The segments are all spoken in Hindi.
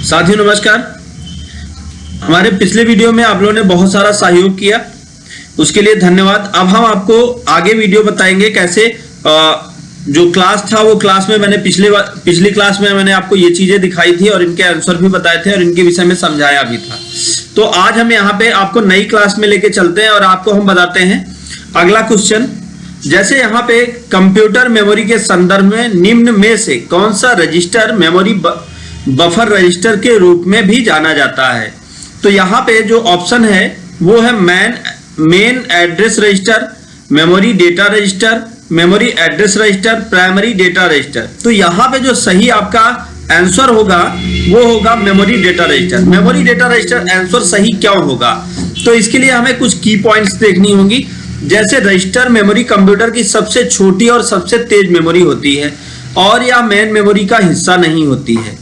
साथियों नमस्कार। हमारे पिछले वीडियो में आप लोगों ने बहुत सारा सहयोग किया, उसके लिए धन्यवाद। अब हम आपको आगे वीडियो बताएंगे कैसे जो क्लास था वो क्लास में मैंने पिछली क्लास में मैंने आपको ये चीजें दिखाई थी और इनके आंसर भी बताए थे और इनके विषय में समझाया भी था। तो आज हम यहाँ पे आपको नई क्लास में लेके चलते हैं और आपको हम बताते हैं अगला क्वेश्चन। जैसे यहाँ पे कंप्यूटर मेमोरी के संदर्भ में निम्न में से कौन सा रजिस्टर मेमोरी बफर रजिस्टर के रूप में भी जाना जाता है। तो यहाँ पे जो ऑप्शन है वो है main address register, memory data register, memory address register, primary data register. तो यहाँ पे जो सही आपका आंसर होगा वो होगा memory data register. Memory data register answer सही क्यों होगा, तो इसके लिए हमें कुछ की पॉइंट्स देखनी होंगी। जैसे रजिस्टर मेमोरी कंप्यूटर की सबसे छोटी और सबसे तेज मेमोरी होती है और यह मेन मेमोरी का हिस्सा नहीं होती है।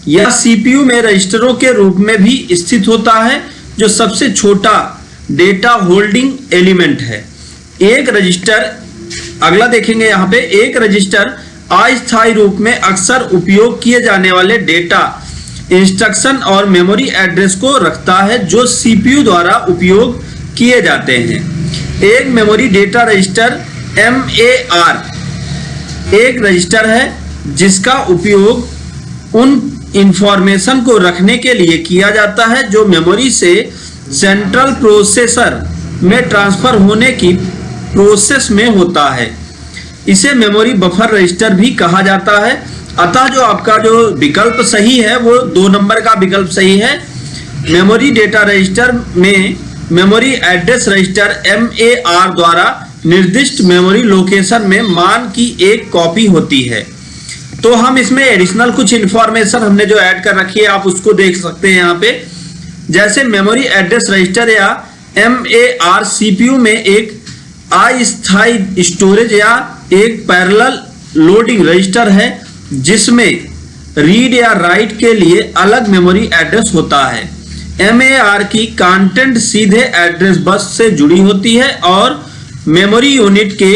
यह सीपीयू में रजिस्टरों के रूप में भी स्थित होता है जो सबसे छोटा डेटा होल्डिंग एलिमेंट है। एक रजिस्टर, अगला देखेंगे यहाँ पे, एक रजिस्टर अस्थायी रूप में अक्सर उपयोग किए जाने वाले डेटा इंस्ट्रक्शन और मेमोरी एड्रेस को रखता है जो सीपीयू द्वारा उपयोग किए जाते हैं। एक मेमोरी डेटा रजिस्टर MAR एक रजिस्टर है जिसका उपयोग उन इंफॉर्मेशन को रखने के लिए किया जाता है जो मेमोरी से सेंट्रल प्रोसेसर में ट्रांसफर होने की प्रोसेस में होता है। इसे मेमोरी बफर रजिस्टर भी कहा जाता है। अतः जो आपका जो विकल्प सही है वो 2 नंबर का विकल्प सही है। मेमोरी डेटा रजिस्टर में मेमोरी एड्रेस रजिस्टर MAR द्वारा निर्दिष्ट मेमोरी लोकेशन में मान की एक कॉपी होती है। तो हम इसमें एडिशनल कुछ इंफॉर्मेशन हमने जो ऐड कर रखी है आप उसको देख सकते हैं यहाँ पे। जैसे मेमोरी एड्रेस रजिस्टर या MAR सीपीयू में एक अस्थायी स्टोरेज या एक पैरेलल लोडिंग रजिस्टर है जिसमें रीड या राइट के लिए अलग मेमोरी एड्रेस होता है। MAR की कंटेंट सीधे एड्रेस बस से जुड़ी होती है और मेमोरी यूनिट के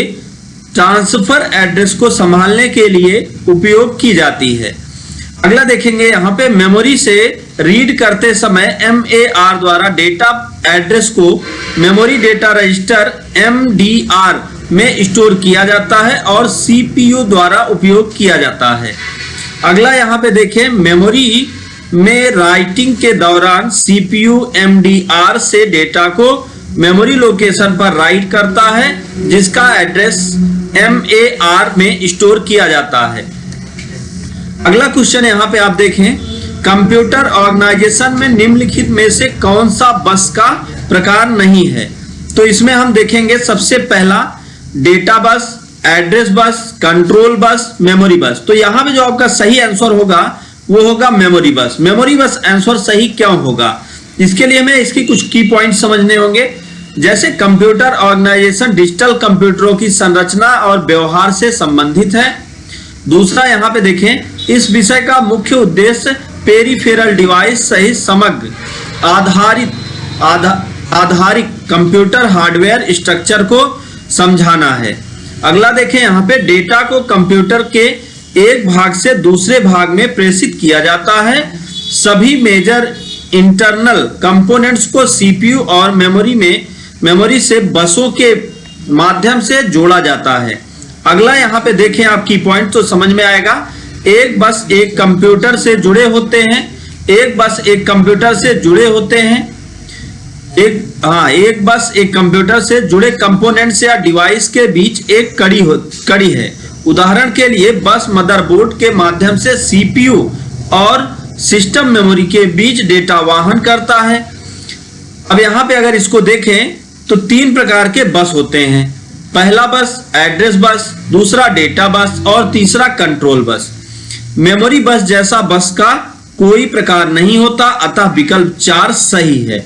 ट्रांसफर एड्रेस को संभालने के लिए उपयोग की जाती है। अगला देखेंगे यहाँ पे, मेमोरी से रीड करते समय MAR द्वारा डेटा एड्रेस को मेमोरी डेटा रजिस्टर MDR में स्टोर किया जाता है और CPU द्वारा उपयोग किया जाता है। अगला यहाँ पे देखें, मेमोरी में राइटिंग के दौरान CPU MDR से डेटा को मेमोरी लोकेशन पर राइट करता है जिसका एड्रेस MAR में स्टोर किया जाता है। अगला क्वेश्चन यहाँ पे आप देखें, कंप्यूटर ऑर्गेनाइजेशन में निम्नलिखित में से कौन सा बस का प्रकार नहीं है। तो इसमें हम देखेंगे सबसे पहला data bus, address bus, control bus, memory बस। तो यहाँ पे जो आपका सही आंसर होगा वो होगा मेमोरी बस। मेमोरी बस आंसर सही क्यों होगा, इसके लिए हमें इसकी कुछ की पॉइंट समझने होंगे। जैसे कंप्यूटर ऑर्गेनाइजेशन डिजिटल कंप्यूटरों की संरचना और व्यवहार से संबंधित है। दूसरा यहाँ पे देखें, इस विषय का मुख्य उद्देश्य पेरिफेरल डिवाइस सहित समग्र आधारित कंप्यूटर हार्डवेयर स्ट्रक्चर को समझाना है। अगला देखें यहाँ पे, डेटा को कंप्यूटर के एक भाग से दूसरे भाग में प्रेषित किया जाता है। सभी मेजर इंटरनल कंपोनेंट्स को सीपीयू और मेमोरी से बसों के माध्यम से जोड़ा जाता है। अगला यहाँ पे देखें आपकी पॉइंट तो समझ में आएगा। एक बस एक कंप्यूटर से जुड़े होते हैं, एक बस एक कंप्यूटर से जुड़े होते हैं, एक बस एक कंप्यूटर से जुड़े कंपोनेंट्स या डिवाइस के बीच एक कड़ी है। उदाहरण के लिए बस मदरबोर्ड के माध्यम से CPU और सिस्टम मेमोरी के बीच डेटा वाहन करता है। अब यहाँ पे अगर इसको देखें तो 3 प्रकार के बस होते हैं। पहला बस एड्रेस बस, दूसरा डेटा बस और तीसरा कंट्रोल बस। मेमोरी बस जैसा बस का कोई प्रकार नहीं होता, अतः विकल्प 4 सही है।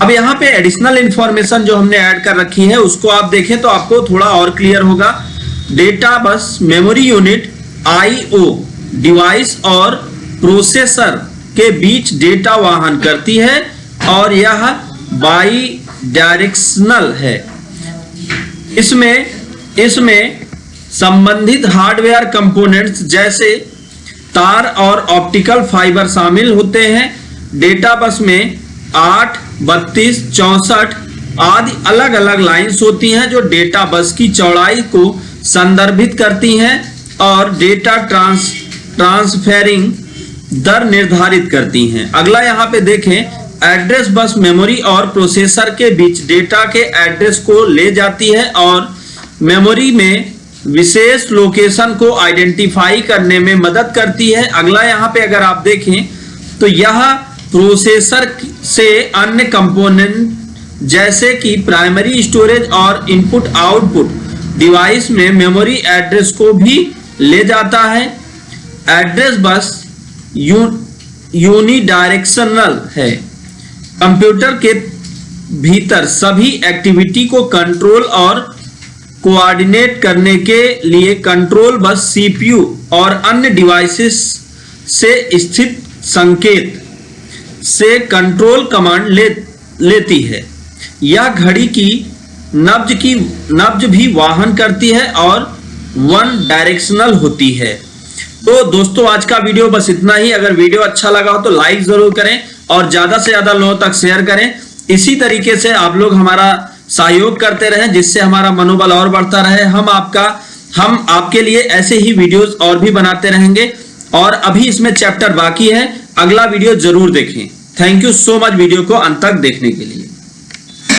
अब यहाँ पे एडिशनल इंफॉर्मेशन जो हमने ऐड कर रखी है उसको आप देखें तो आपको थोड़ा और क्लियर होगा। Data bus memory unit, IO device और प्रोसेसर के बीच डेटा वाहन करती है और यह बाई डायरेक्शनल है। इसमें संबंधित हार्डवेयर कंपोनेंट्स जैसे तार और ऑप्टिकल फाइबर शामिल होते हैं। डेटा बस में 8, 32, 64 आदि अलग अलग लाइंस होती हैं जो डेटा बस की चौड़ाई को संदर्भित करती हैं और डेटा ट्रांसफेरिंग दर निर्धारित करती हैं। अगला यहाँ पे देखें, एड्रेस बस मेमोरी और प्रोसेसर के बीच डेटा के एड्रेस को ले जाती है और मेमोरी में विशेष लोकेशन को आइडेंटिफाई करने में मदद करती है। अगला यहाँ पे अगर आप देखें तो यह प्रोसेसर से अन्य कंपोनेंट जैसे कि प्राइमरी स्टोरेज और इनपुट आउटपुट डिवाइस में मेमोरी एड्रेस को भी ले जाता है। एड्रेस बस यूनिडायरेक्शनल है। कंप्यूटर के भीतर सभी एक्टिविटी को कंट्रोल और कोऑर्डिनेट करने के लिए कंट्रोल बस सीपीयू और अन्य डिवाइसेस से स्थित संकेत से कंट्रोल कमांड लेती है। यह घड़ी की नब्ज भी वाहन करती है और वन डायरेक्शनल होती है। तो दोस्तों आज का वीडियो बस इतना ही। अगर वीडियो अच्छा लगा हो तो लाइक जरूर करें और ज्यादा से ज्यादा लोगों तक शेयर करें। इसी तरीके से आप लोग हमारा सहयोग करते रहें जिससे हमारा मनोबल और बढ़ता रहे। हम आपके लिए ऐसे ही वीडियोस और भी बनाते रहेंगे और अभी इसमें चैप्टर बाकी है। अगला वीडियो जरूर देखें। Thank you so much video को अंत तक देखने के लिए।